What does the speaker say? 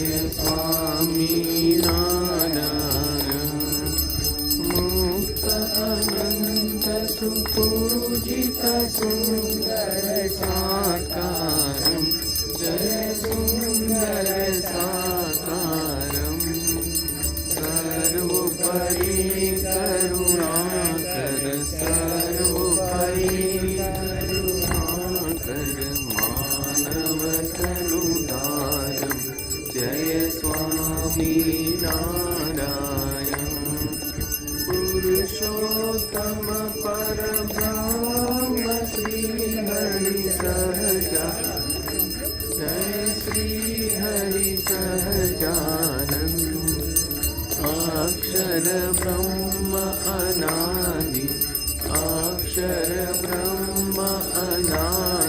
जय स्वामी नारायण मुक्त अनंत सुपूजित सुंदर साकारं जय सुंदर साकारं सर्वोपरि करुणाकर सर्वोपरि करुणाकर मानवतनुधारं जय स्वामी नारायण पुरुषोत्तम परब्रह्म श्री हरि सहजा जय श्री हरि सहजानंद अक्षर ब्रह्म अनादि अक्षर ब्रह्म अनादि